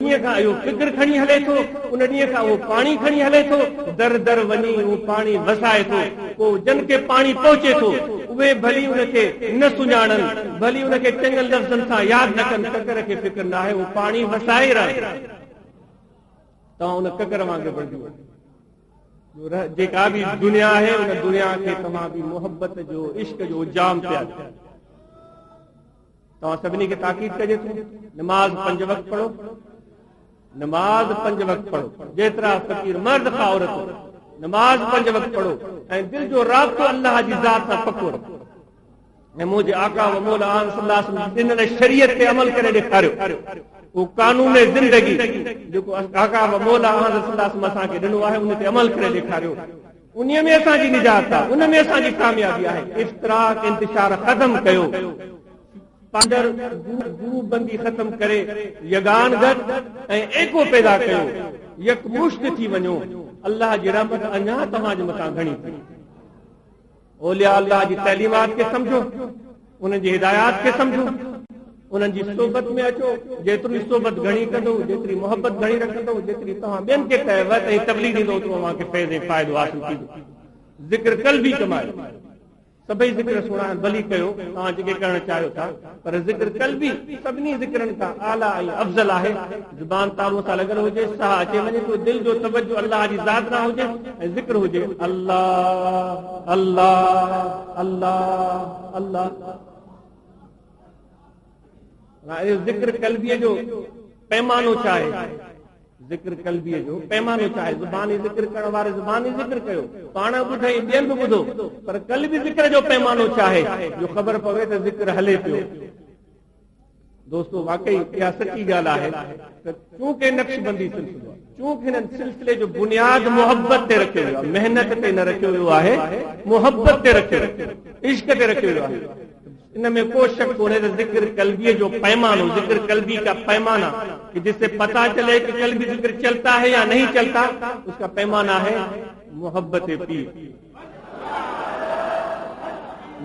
ॾींहं खां इहो फिक्र खणी हले थो, उन ॾींहं खां उहो पाणी खणी हले थो, दर दर वञी उहो पाणी वसाए थो। पोइ जन खे पाणी पहुचे थो उहे भली उनखे न सुञाणनि, भली उनखे चङनि लफ़्ज़नि सां यादि न कनि, ककर खे फिक्र न आहे, उहो पाणी वसाए रहे। तव्हां उन ककर वांगुरु बणिजी वञो। जेका बि दुनिया आहे उन दुनिया खे तव्हां बि मोहबत जो इश्क जो जाम पिया। तव्हां सभिनी खे ताक़ीद कजे थो, नमाज़ 5 वक़्त पढ़ो, नमाज 5 वक़्त पढ़ो, जेतिरा फ़क़ीर मर्द खां औरत नमाज 5 वक़्त पढ़ो ऐं दिल जो राब्तो अल्लाह जी ज़ात सां पको रखो। ऐं मुंहिंजे आका व मौला सल्लल्लाहु अलैहि वसल्लम इन शरीयत ते अमल करे ॾेखारियो, उहो कानून ज़िंदगी जेको आका व मौला सल्लल्लाहु अलैहि वसल्लम असांखे ॾिनो आहे उन ते अमल करे ॾेखारियो। उन में असांजी निजात आहे, उन में असांजी कामयाबी आहे। इफ्तिराक इंतिशार ख़त्म कयो, गुरु बंदी ख़त्म करे यगान गद ऐं एको पैदा कयो, यकमुश्त थी वञो। अल्लाह जी रहमत अञा तव्हांजे मथां घणी थी। औलिया अल्लाह जी तैलीमात खे सम्झो, उन्हनि जी हिदायत खे सम्झो, उन्हनि जी सोबत में अचो। जेतिरी सोबत घणी कंदो, जेतिरी मोहबत घणी रखंदो, जेतिरी तव्हां ॿियनि खे कयवत ऐं तबलीग ॾींदो, तव्हांखे फैज़ ऐं फ़ाइदो हासिल थींदो। ज़िक्र कल्बी कमायो, सभई ज़िक्र सुञाण भली कयो तव्हां जेके करणु चाहियो था, पर ज़िक्र कल्बी सभिनी ज़िक्रनि खां आला ऐं अफ़ज़ल आहे। ज़ुबान तारूं सां लॻल हुजे, साह अचे वञे थो, दिलि जो तवज्जो अल्लाह जी ज़ात न हुजे ऐं ज़िक्र हुजे अल्लाह अल्लाह अल्लाह अल्लाह। ज़िक्र कल्बीअ जो पैमानो छा आहे? ज़िक्र कल्बीअ जो पैमानो छा आहे? ज़ुबानी ज़िक्र करण वारे ज़ुबानी ज़िक्र कयो, पाण ॿुधे ॿियनि बि ॿुधो, पर कल्बी ज़िक्र जो पैमानो छा आहे जो ख़बर पवे त ज़िक्र हले पियो। दोस्तो वाकई इहा सची ॻाल्हि आहे त चूंकि नक्शबंदी सिलसिलो, चूंकि हिन सिलसिले जो बुनियाद मोहब्बत ते रखियो वियो आहे, महिनत ते न रखियो वियो आहे, मोहब्बत ते रखियो वियो आहे, इश्क ते रखियो वियो आहे। इन में कोई शक कोन्हे त ज़िक्र कल्बी जो पैमानो, ज़िक्र कल्बी का पैमाना कि जिससे पता चले कि कल्बी ज़िक्र चलता है या नहीं चलता, उसका पैमाना है मोहब्बत पीर।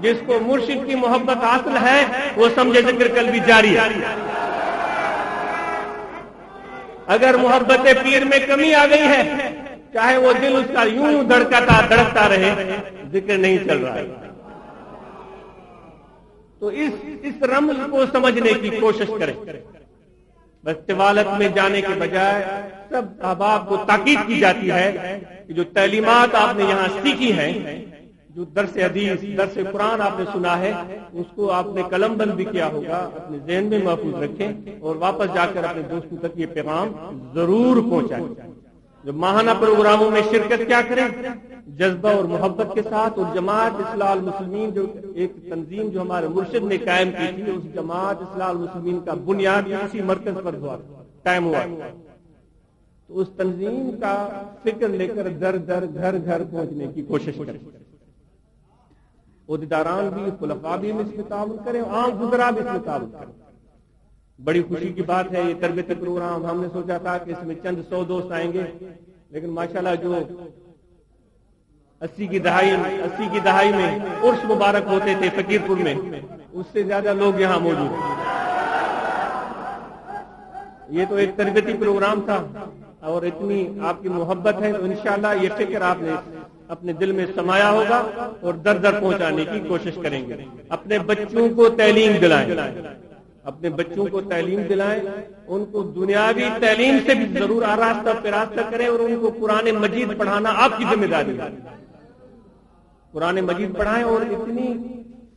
जिसको मुर्शिद की मोहब्बत हासिल है वो समझे ज़िक्र कल्बी जारी है। अगर मोहब्बत पीर में कमी आ गई है, चाहे वो दिल उसका यूं धड़कता रहे, ज़िक्र नहीं चल रहा है। तो इस रमज को समझने की कोशिश करें। बस तिवालत में जाने के बजाय सब अहबाब को ताकीद की जाती है कि जो तैलीमात आपने यहाँ सीखी हैं, जो दर्स हदीस, दर्स कुरान आपने सुना है, उसको आपने कलम बंद भी किया होगा, अपने ज़हन में महफूज रखें और वापस जाकर अपने दोस्तों तक ये पैगाम जरूर पहुंचाएं। जो माहाना प्रोग्रामों में शिरकत क्या करें, जज्बा और मोहब्बत के साथ। और जमात इस्लाह मुस्लिमीन जो एक तंजीम जो हमारे मुर्शिद ने कायम की थी, उस जमात इस्लाह मुस्लिमीन का बुनियाद इसी मरकज पर हुआ, कायम हुआ। तो उस तंजीम का फिक्र लेकर दर दर घर घर पहुंचने की कोशिश करें। ओहदेदारान भी, खुलफा भी इसमें ताउन करें, आम गुजरा भी इसमें ताउन करें। बड़ी खुशी की बात है ये तरबियती प्रोग्राम। हमने सोचा था कि इसमें चंद 100 दोस्त आएंगे, लेकिन माशाल्लाह जो 80 की दहाई में उर्स मुबारक होते थे फकीरपुर में, उससे ज्यादा लोग यहाँ मौजूद हैं। ये तो एक तरबियती प्रोग्राम था और इतनी आपकी मोहब्बत है, तो इंशाअल्लाह ये फिक्र आपने अपने दिल में समाया होगा और दर दर पहुंचाने की कोशिश करेंगे। अपने बच्चों को तालीम दिलाएं, अपने बच्चों को तालीम दिलाएं, उनको दुनियावी तालीम से भी जरूर आरास्ता पेरास्ता करें और उनको कुरान मजीद पढ़ाना आपकी जिम्मेदारी है। कुरान मजीद पढ़ाएं और इतनी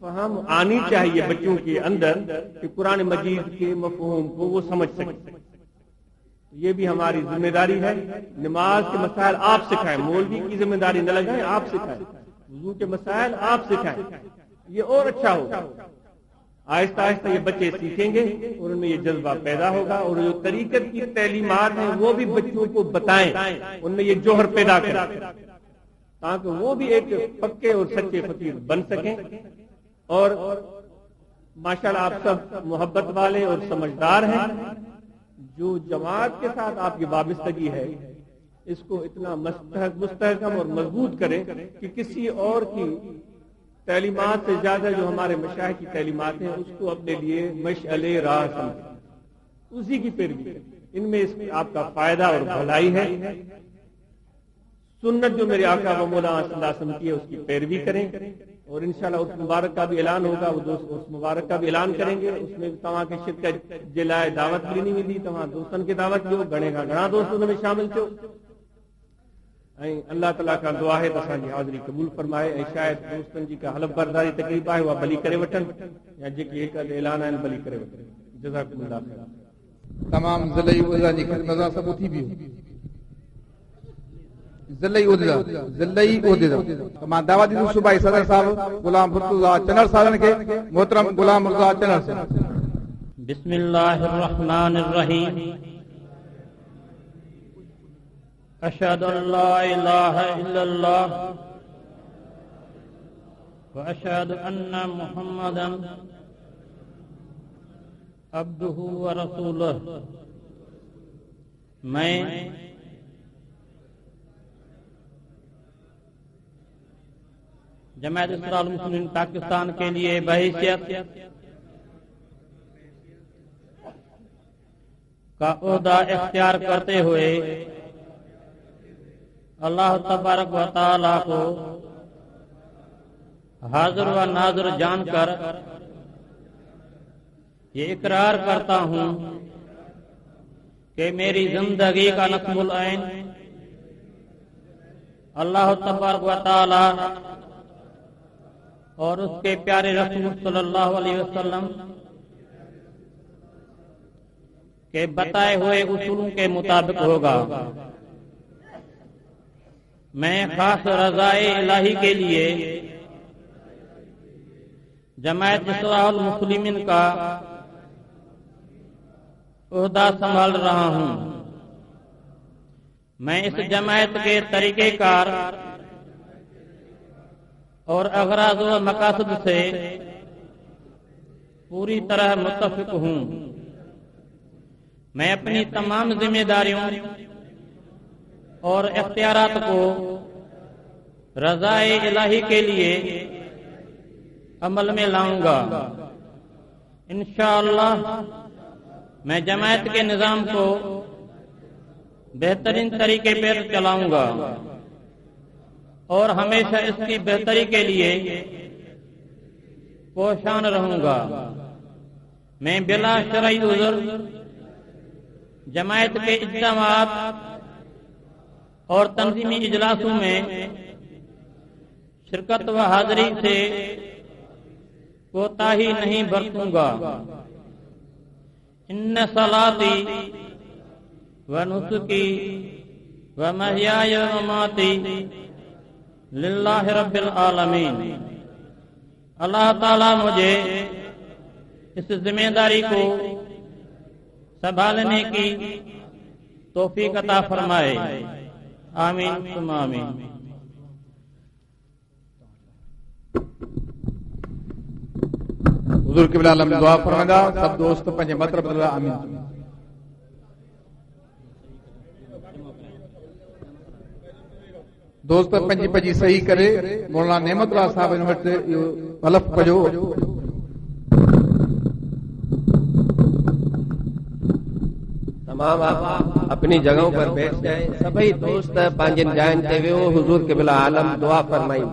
फहम आनी चाहिए बच्चों के अंदर कि कुरान मजीद के मफहूम को वो समझ सके। ये भी हमारी जिम्मेदारी है। नमाज के मसाइल आप सिखाएं, मौलवी की जिम्मेदारी न लगाएं, आप सिखाएं। वुजू के मसाइल आप सिखाएं, ये और अच्छा होगा। आहिस्ता आहिस्ता ये बच्चे सीखेंगे और उनमें ये जज्बा पैदा होगा और जो तरीकत की तालीमात हैं वो भी बच्चों को बताएं, उनमें ये जोहर पैदा करें ताकि वो भी एक पक्के और सच्चे फकीर बन सकें। और माशाल्लाह आप सब मोहब्बत वाले और समझदार हैं। जो जमात के साथ आपकी वाबस्तगी है, इसको इतना मुस्तहकम और मजबूत करें कि किसी और की तालीमात से ज्यादा जो हमारे मशाइख की तालीमात हैं उसको अपने लिए मशअले राह समझें, उसी की पैरवी करें। ان میں آپ کا فائدہ اور بھلائی ہے. سنت جو میرے آقا و مولا صلی اللہ علیہ وسلم کی ہے اس کی پیروی کریں اور انشاءاللہ اس مبارک کا بھی اعلان ہوگا. وہ اس مبارک کا بھی اعلان کریں گے. اس میں تمہاں کی شرکت جلائے دعوت بھی نہیں ملی. تمہاں دوستن کی دعوت جو گھنے کا گھنا دوستوں میں شامل تھو. اللہ تعالیٰ کا دعا ہے تسان جی حاضری قبول فرمائے. شاید دوستن جی کا حلف برداری تقریب ہے وہ بلی کرے وٹن یا جی کی ایک اعلان ہے بلی کرے وٹن. جزاکم اللہ خیر. تمام ضلعی عہدہ جی خدمت سب اٹھی بھی ضلعی عہدہ تمام دعوت دی صوبائی صدر صاحب غلام مرتضی چنر صاحب کے محترم غلام مرتضی چنر صاحب. بسم اللہ الرحمن الرحیم. اشہد ان لا الہ الا اللہ واشہد ان محمدا عبدہ ورسولہ. میں جماعت اسرار المسلمین پاکستان کے لیے بحیثیت کا عہدہ اختیار کرتے ہوئے اللہ تبارک و تعالی کو حاضر و ناظر جان کر یہ اقرار کرتا ہوں کہ میری زندگی کا نصب العین اللہ تبارک و تعالی اور اس کے پیارے رسول صلی اللہ علیہ وسلم کے بتائے ہوئے اصولوں کے مطابق ہوگا. میں خاص رضائے الہی کے لیے جماعت اسرار المسلمین کا عہدہ سنبھال رہا ہوں. میں اس جماعت کے طریقہ کار اور اغراض و مقاصد سے پوری طرح متفق ہوں. میں اپنی تمام ذمہ داریوں اور اختیارات کو رضائے الہی کے لیے عمل میں لاؤں گا. انشاءاللہ میں جماعت کے نظام کو بہترین طریقے پر چلاؤں گا اور ہمیشہ اس کی بہتری کے لیے کوشاں رہوں گا. میں بلا شرعی عذر جماعت کے اجتماعات اور تنظیمی اجلاسوں میں شرکت و حاضری سے کوتاہی نہیں برتوں گا. ان صلاتی و نسکی و محیای و مماتی للہ رب العالمین. اللہ تعالی مجھے اس ذمہ داری کو سنبھالنے کی توفیق عطا فرمائے. آمین ثم آمین. حضور قبلہ عالم دعا فرمائے. سب دوست پنج مطلب اللہ آمین. دوست پنجی پنجی صحیح کرے مولانا نعمت اللہ صاحب ان وٹ حلف کجو. تمام آپ اپنی جگہوں پر بیٹھ جائیں. سبھی دوست پانچ جائن تے ویو. حضور قبلہ عالم دعا فرمائیں.